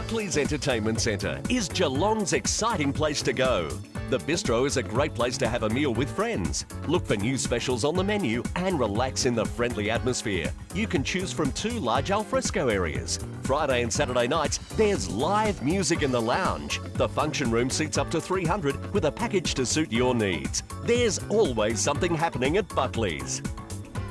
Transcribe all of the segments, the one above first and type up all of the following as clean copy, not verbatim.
Buckley's Entertainment Centre is Geelong's exciting place to go. The bistro is a great place to have a meal with friends. Look for new specials on the menu and relax in the friendly atmosphere. You can choose from 2 large alfresco areas. Friday and Saturday nights, there's live music in the lounge. The function room seats up to 300 with a package to suit your needs. There's always something happening at Buckley's.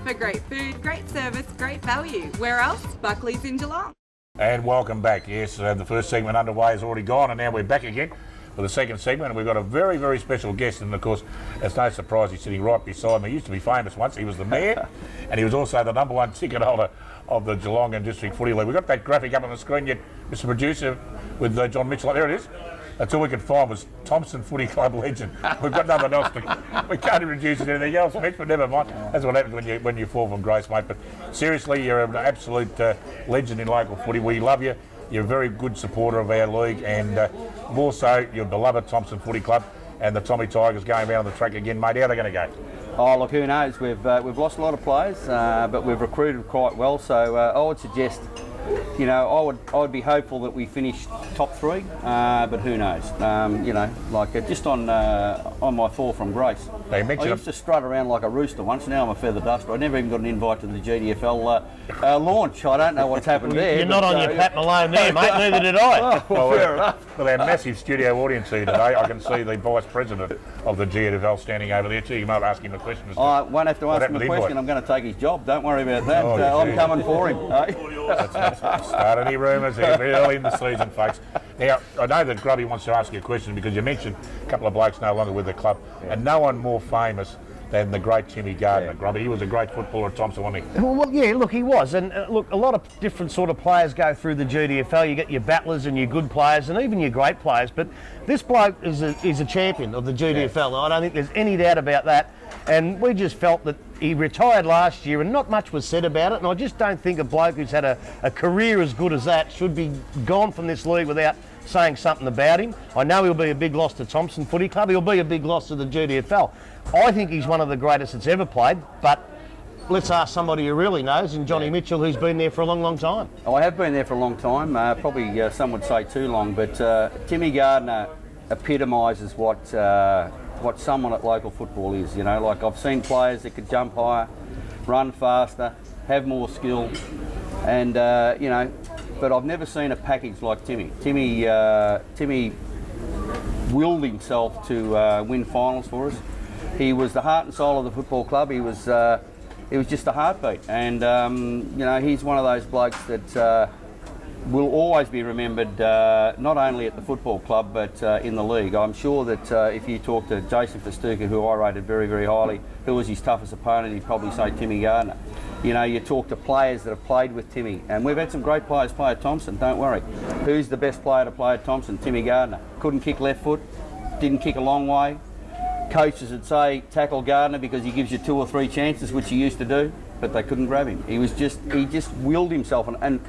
For great food, great service, great value. Where else? Buckley's in Geelong. And welcome back. Yes, the first segment underway has already gone, and now we're back again for the second segment, and we've got a very, very special guest, and of course, it's no surprise he's sitting right beside me. He used to be famous once. He was the mayor, and he was also the #1 ticket holder of the Geelong and District Footy League. We've got that graphic up on the screen yet, Mr. Producer, with John Mitchell. There it is. That's all we could find was Thomson Footy Club legend. We've got nothing else. We can't introduce anything else, Mitch, but never mind. That's what happens when you fall from grace, mate. But seriously, you're an absolute legend in local footy. We love you. You're a very good supporter of our league, and more so, your beloved Thomson Footy Club and the Tommy Tigers going around on the track again, mate. How are they going to go? Oh, look, who knows? We've lost a lot of players, but we've recruited quite well. So I would suggest, you know, I would be hopeful that we finish top 3, but who knows? You know, like just on my fall from grace. I used to strut around like a rooster once. Now I'm a feather duster. I never even got an invite to the GDFL launch. I don't know what's happened there. You're not on your Pat Malone there, mate. Neither did I. Well, fair enough. Well, our massive studio audience here today. I can see the Vice President of the GDFL standing over there too. You might ask him a question. I won't have to ask him a question. I'm going to take his job. Don't worry about that. I'm coming for him. Let's start any rumours here early in the season, folks. Now, I know that Grubby wants to ask you a question because you mentioned a couple of blokes no longer with the club, and no one more famous than the great Timmy Gardner, Grubby. He was a great footballer at Thomson, wasn't he? Well, yeah, look, he was. And look, a lot of different sort of players go through the GDFL. You get your battlers and your good players and even your great players. But this bloke is a champion of the GDFL. Yeah. I don't think there's any doubt about that. And we just felt that he retired last year and not much was said about it. And I just don't think a bloke who's had a career as good as that should be gone from this league without saying something about him. I know he'll be a big loss to Thomson Footy Club. He'll be a big loss to the GDFL. I think he's one of the greatest that's ever played, but let's ask somebody who really knows, and Johnny Mitchell, who's been there for a long, long time. Oh, I have been there for a long time, probably some would say too long, but Timmy Gardner epitomises what someone at local football is. You know, like I've seen players that could jump higher, run faster, have more skill, and you know, but I've never seen a package like Timmy. Timmy willed himself to win finals for us. He was the heart and soul of the football club. He was just a heartbeat, and you know, he's one of those blokes that will always be remembered, not only at the football club but in the league. I'm sure that if you talk to Jason Festuca, who I rated very, very highly, who was his toughest opponent, he'd probably say Timmy Gardner. You know, you talk to players that have played with Timmy, and we've had some great players play at Thomson, don't worry. Who's the best player to play at Thomson? Timmy Gardner. Couldn't kick left foot, didn't kick a long way. Coaches would say tackle Gardner because he gives you 2 or 3 chances, which he used to do, but they couldn't grab him. He just willed himself, and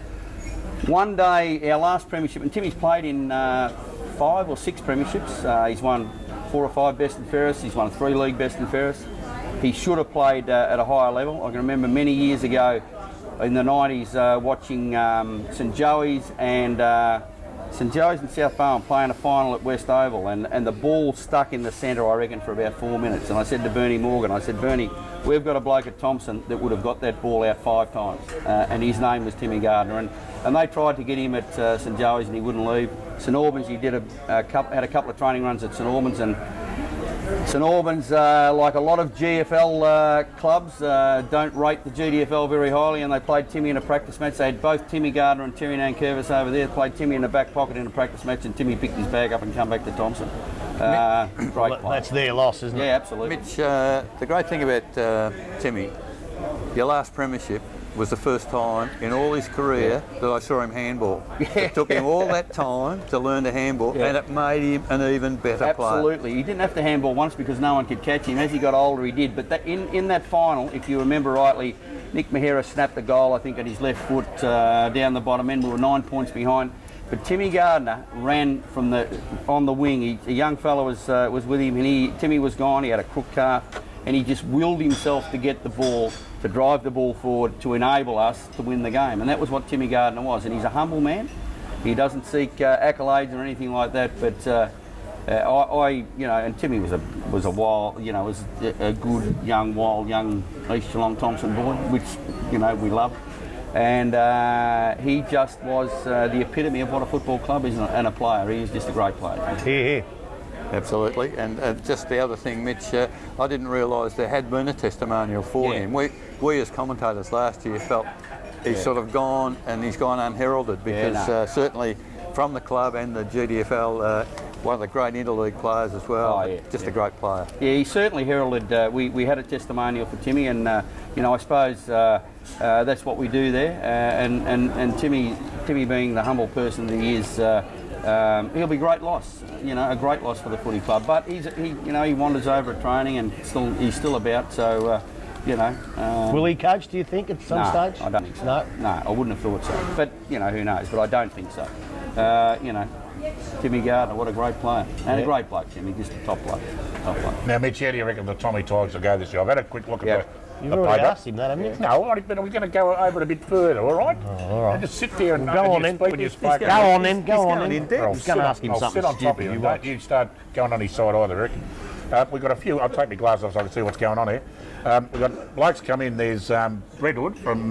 one day, our last premiership, and Timmy's played in 5 or 6 premierships. He's won 4 or 5 best and fairest. He's won 3 league best and fairest. He should have played at a higher level. I can remember many years ago in the 90s watching St Joey's and South Barwon playing a final at West Oval, and the ball stuck in the centre, I reckon, for about 4 minutes. And I said to Bernie Morgan, I said, Bernie, we've got a bloke at Thomson that would have got that ball out 5 times, and his name was Timmy Gardner. And they tried to get him at St Joey's and he wouldn't leave. St Albans, he did had a couple of training runs at St Albans, and St Albans, like a lot of GFL clubs, don't rate the GDFL very highly, and they played Timmy in a practice match. They had both Timmy Gardner and Terry Nankervis over there. They played Timmy in the back pocket in a practice match, and Timmy picked his bag up and come back to Thomson. Great player. That's their loss, isn't it? Yeah, absolutely. Mitch, the great thing about Timmy, your last premiership was the first time in all his career that I saw him handball. It took him all that time to learn to handball, and it made him an even better player. Absolutely. He didn't have to handball once because no one could catch him. As he got older, he did. But in that final, if you remember rightly, Nick Mahera snapped the goal, I think, at his left foot down the bottom end. We were 9 points behind. But Timmy Gardner ran from on the wing. A young fellow was with him, and Timmy was gone. He had a crook calf, and he just willed himself to get the ball, to drive the ball forward, to enable us to win the game. And that was what Timmy Gardner was. And he's a humble man. He doesn't seek accolades or anything like that, but and Timmy was a wild, was a good young, wild, young East Geelong Thomson boy, which we love, and he just was the epitome of what a football club is and a player. He is just a great player. Here. Absolutely, and just the other thing, Mitch, I didn't realise there had been a testimonial for him. We as commentators last year felt he's sort of gone, and he's gone unheralded, because certainly from the club and the GDFL, one of the great interleague players as well. A great player. Yeah, he certainly heralded. We had a testimonial for Timmy, and I suppose that's what we do there. And Timmy being the humble person that he is, he'll be a great loss. A great loss for the footy club. But he wanders over at training, and he's still about. So. Will he coach, do you think, at some stage? I don't think so. No, I wouldn't have thought so. But, who knows? But I don't think so. Timmy Gardner, what a great player. And a great bloke, Timmy, just a top bloke. Now, Mitch, how do you reckon the Tommy Tigers will go this year? I've had a quick look at You've already asked him that, haven't you? No, but we're going to go over it a bit further, all right? All right. And just sit there and go on then. Go on then. I was going to ask him I'll something sit on top of you. Don't you start going on his side either, I reckon. We've got a few. I'll take my glasses off so I can see what's going on here. We've got blokes come in. There's Redwood from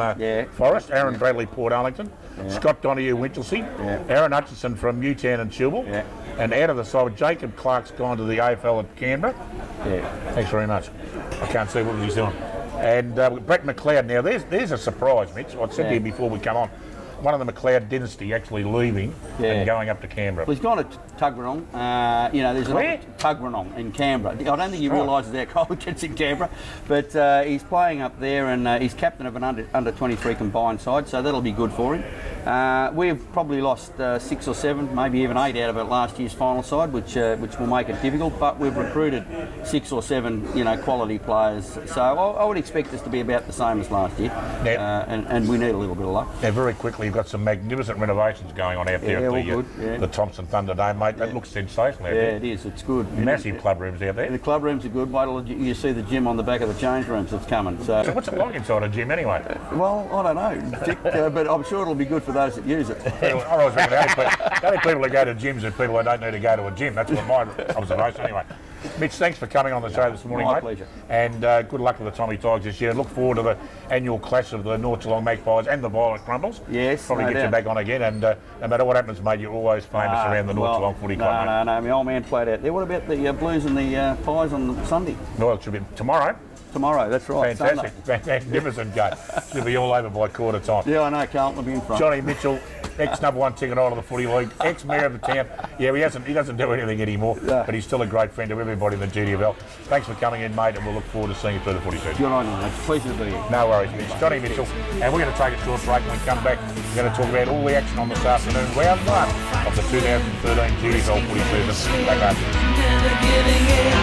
Forest, Aaron Bradley, Port Arlington, Scott Donoghue, Winchelsea, Aaron Hutchison from Newtown and Chilwell, and out of the side, Jacob Clark's gone to the AFL at Canberra. Thanks very much. I can't see what he's doing. And Brett McLeod. Now, there's a surprise, Mitch. I said to you before we come on. One of the McLeod dynasty actually leaving and going up to Canberra. Well, he's gone to Tuggeranong. There's Where? Tuggeranong in Canberra. I don't think he realises our college it's in Canberra, but he's playing up there, and he's captain of an under 23 combined side, so that'll be good for him. We've probably lost 6 or 7, maybe even 8 out of it last year's final side, which will make it difficult. But we've recruited 6 or 7, quality players. So I would expect us to be about the same as last year, and we need a little bit of luck. Now, very quickly, you've got some magnificent renovations going on out there at the Thomson Thunderdome, mate. That looks sensational out there. It is. It's good. Massive club rooms out there. The club rooms are good. Wait till you see the gym on the back of the change rooms that's coming. So what's it like inside a gym anyway? Well, I don't know, Dick, but I'm sure it'll be good for those that use it. I was thinking the only people who go to gyms are people who don't need to go to a gym. That's what my observation anyway. Mitch, thanks for coming on the show this morning, My mate. pleasure. And good luck with the Tommy Tigers this year. Look forward to the annual clash of the North Geelong Magpies and the Violet Crumbles. Yes, probably no get doubt. you back on again. And no matter what happens, mate, you're always famous around the North Geelong Footy Club. No, my old man played out there. What about the Blues and the Pies on Sunday? Well, it should be tomorrow. Tomorrow, that's right. Fantastic. Magnificent game. Should be all over by quarter time. Yeah, I know, Carlton will be in front. Johnny Mitchell, ex-number 1 ticket holder of the Footy League, ex-mayor of the town. Yeah, he doesn't do anything anymore, but he's still a great friend to everybody in the GDFL. Thanks for coming in, mate, and we'll look forward to seeing you through the footy season. Good on you, mate. It's a pleasure to be here. No worries, Mitch. Johnny Mitchell, and we're going to take a short break. When we come back, we're going to talk about all the action on this afternoon, round 1 of the 2013 GDFL footy season. Back after this.